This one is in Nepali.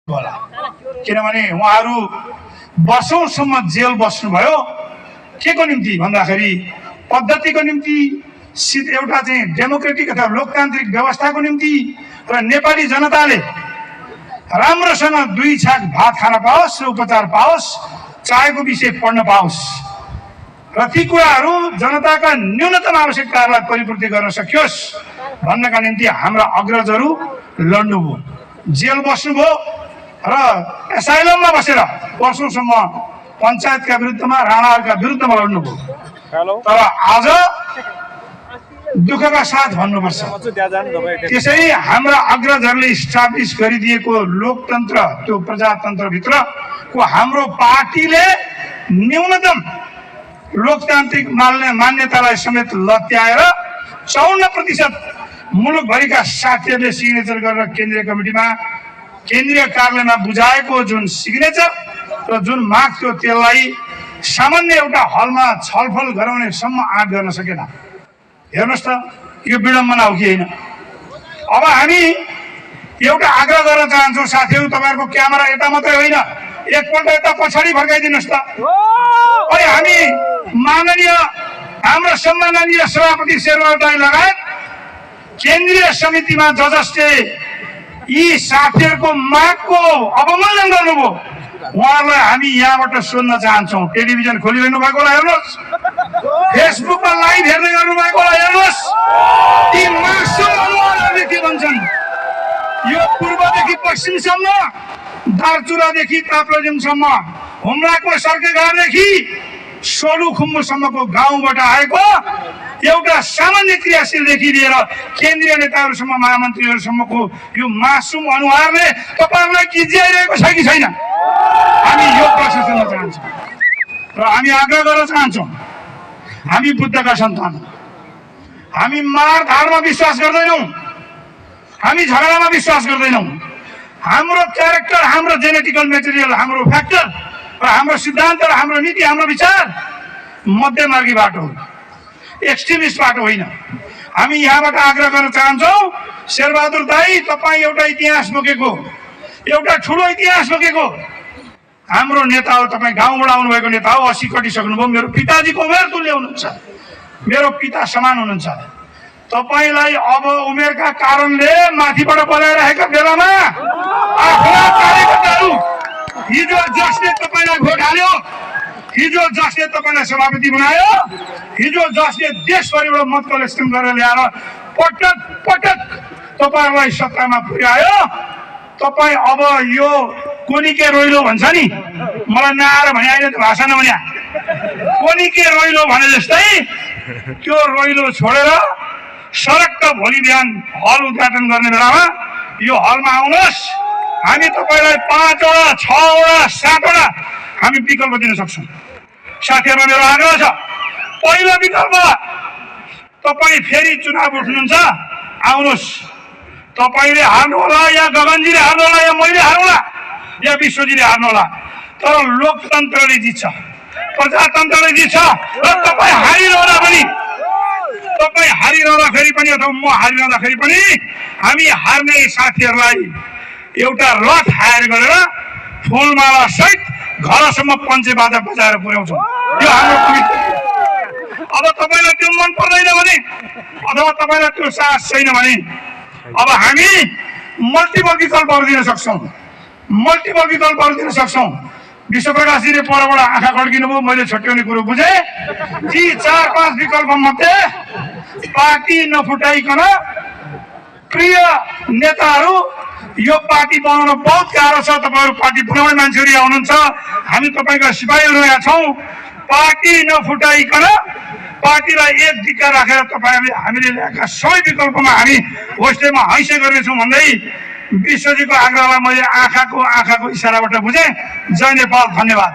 होला किनभने उहाँहरू वर्षौंसम्म जेल बस्नुभयो के को निम्ति भन्दाखेरि पद्धतिको निम्ति एउटा चाहिँ डेमोक्रेटिक अथवा लोकतान्त्रिक व्यवस्थाको निम्ति र नेपाली जनताले राम्रोसँग दुई छाक भात खान पाओस् र उपचार पाओस् चाहेको विषय पढ्न पाओस् र ती कुराहरू जनताका न्यूनतम आवश्यकताहरूलाई परिपूर्ति गर्न सकियोस् भन्नका निम्ति हाम्रा अग्रजहरू लड्नुभयो जेल बस्नुभयो र एसाइलममा बसेर वर्षौंसम्म पञ्चायतका विरुद्धमा राणाहरूका विरुद्धमा लड्नुभयो तर आज दुःखका साथ भन्नुपर्छ त्यसै हाम्रा अग्रजहरूले इस्टाब्लिस गरिदिएको लोकतन्त्र त्यो प्रजातन्त्रभित्रको हाम्रो पार्टीले न्यूनतम लोकतान्त्रिक मान्यतालाई समेत लत्याएर 54% मुलुकभरिका साथीहरूले सिग्नेचर गरेर केन्द्रीय कमिटीमा केन्द्रीय कार्यालयमा बुझाएको जुन सिग्नेचर र जुन माग थियो त्यसलाई सामान्य एउटा हलमा छलफल गराउने सम्म आँट गर्न सकेन। हेर्नुहोस् त यो विडम्बना हो कि होइन। अब हामी एउटा आग्रह गर्न चाहन्छौँ साथीहरू, तपाईँहरूको क्यामेरा यता मात्रै होइन, एकपल्ट यता पछाडि फर्काइदिनुहोस् त। अनि हामी माननीय हाम्रो सम्माननीय सभापति शेरबहादुर दाइ लगायत केन्द्रीय समितिमा जसले यी साथीहरूको मागको अवमूल्यन गर्नुभयो उहाँहरूलाई हामी यहाँबाट सोध्न चाहन्छौँ। टेलिभिजन खोलिरहनु भएको होला हेर्नुहोस्, फेसबुकमा लाइभ हेर्दै गर्नु भएको होला हेर्नुहोस्, ती मासुम अनुहारहरूले के भन्छन्। यो पूर्वदेखि पश्चिमसम्म, दार्चुलादेखि ताप्लेजुङसम्म, हुम्लाको सर्केघाटदेखि सोलुखुम्बुसम्मको गाउँबाट आएको एउटा सामान्य क्रियाशीलदेखि लिएर केन्द्रीय नेताहरूसम्म महामन्त्रीहरूसम्मको यो मासुम अनुहारले तपाईँहरूलाई किजिआइरहेको छ कि छैन, हामी यो प्रश्न सोध्न चाहन्छौँ र हामी आग्रह गर्न चाहन्छौँ। हामी बुद्धका सन्तान, हामी मारधारमा विश्वास गर्दैनौँ, हामी झगडामा विश्वास गर्दैनौँ। हाम्रो क्यारेक्टर, हाम्रो जेनेटिकल मेटेरियल, हाम्रो फ्याक्टर र हाम्रो सिद्धान्त र हाम्रो नीति, हाम्रो विचार मध्यमार्गी बाटो हो, एक्सट्रिमिस्ट बाटो होइन। हामी यहाँबाट आग्रह गर्न चाहन्छौँ, शेरबहादुर दाइ तपाईँ एउटा इतिहास बोकेको, एउटा ठुलो इतिहास बोकेको हाम्रो नेता हो। तपाईँ गाउँबाट आउनुभएको नेता हो, 80 कटिसक्नुभयो। मेरो पिताजीको उमेर तुल्य हुनुहुन्छ, मेरो पिता समान हुनुहुन्छ। तपाईँलाई अब उमेरका कारणले माथिबाट बोलाइरहेका बेलामा आफ्ना कार्यकर्ताहरू, हिजो जसले तपाईँलाई भोट हाल्यो, हिजो जसले तपाईँलाई सभापति बनायो, हिजो जसले देशभरिबाट मत कलेक्सन गरेर ल्याएर पटक पटक तपाईँहरूलाई सत्तामा पुर्यायो, तपाईँ अब यो कोनिके रोइलो भन्छ नि, मलाई नआएर भने अहिले त भाषा नभन्या, कोनिके रोइलो भने जस्तै त्यो रोइलो छोडेर सडक भोलि बिहान हल उद्घाटन गर्ने बेलामा यो हलमा आउनुहोस्। हामी तपाईँलाई 5 वटा 6 वटा 7 वटा हामी विकल्प दिन सक्छौँ। साथीहरूमा मेरो आग्रह छ, पहिलो विकल्प तपाईँ फेरि चुनाव उठ्नुहुन्छ, आउनुहोस्। तपाईँले हार्नु होला या गगनजीले हार्नु होला या मैले हार्नु होला या विश्वजीले हार्नु होला, तर लोकतन्त्रले जित्छ, प्रजातन्त्रले जित्छ। र तपाईँ हारिरहँदाखेरि पनि अथवा म हारिरहँदाखेरि पनि हामी हार्ने साथीहरूलाई एउटा रथ हायर गरेर फुलमाला सहित घरसम्म पञ्चे बाजा बजाएर पुर्याउँछौँ। यो हाम्रो कमिटमेन्ट। अब तपाईँलाई त्यो मन पर्दैन भने अथवा तपाईँलाई त्यो साहस छैन भने अब हामी मल्टिपल विकल्पहरू दिन सक्छौँ, विश्वप्रकाशजीले परबाट आँखा खड्किनु भयो, मैले छट्याउने कुरो बुझेँ। ती 4-5 विकल्प मध्ये पार्टी नफुटाइकन प्रिय नेताहरू, यो पार्टी बनाउन बहुत गाह्रो छ। तपाईँहरू पार्टी बनाउने मान्छेहरू यहाँ हुनुहुन्छ, हामी तपाईँका सिपाहीहरू यहाँ छौँ। पार्टी नफुटाइकन पार्टीलाई एक दिक्का राखेर तपाईँहरूले हामीले ल्याएका सबै विकल्पमा हामी होस्टेलमा हैसे गर्नेछौँ भन्दै विश्वजीको आग्रहलाई मैले आँखाको इसाराबाट बुझेँ। जय नेपाल, धन्यवाद।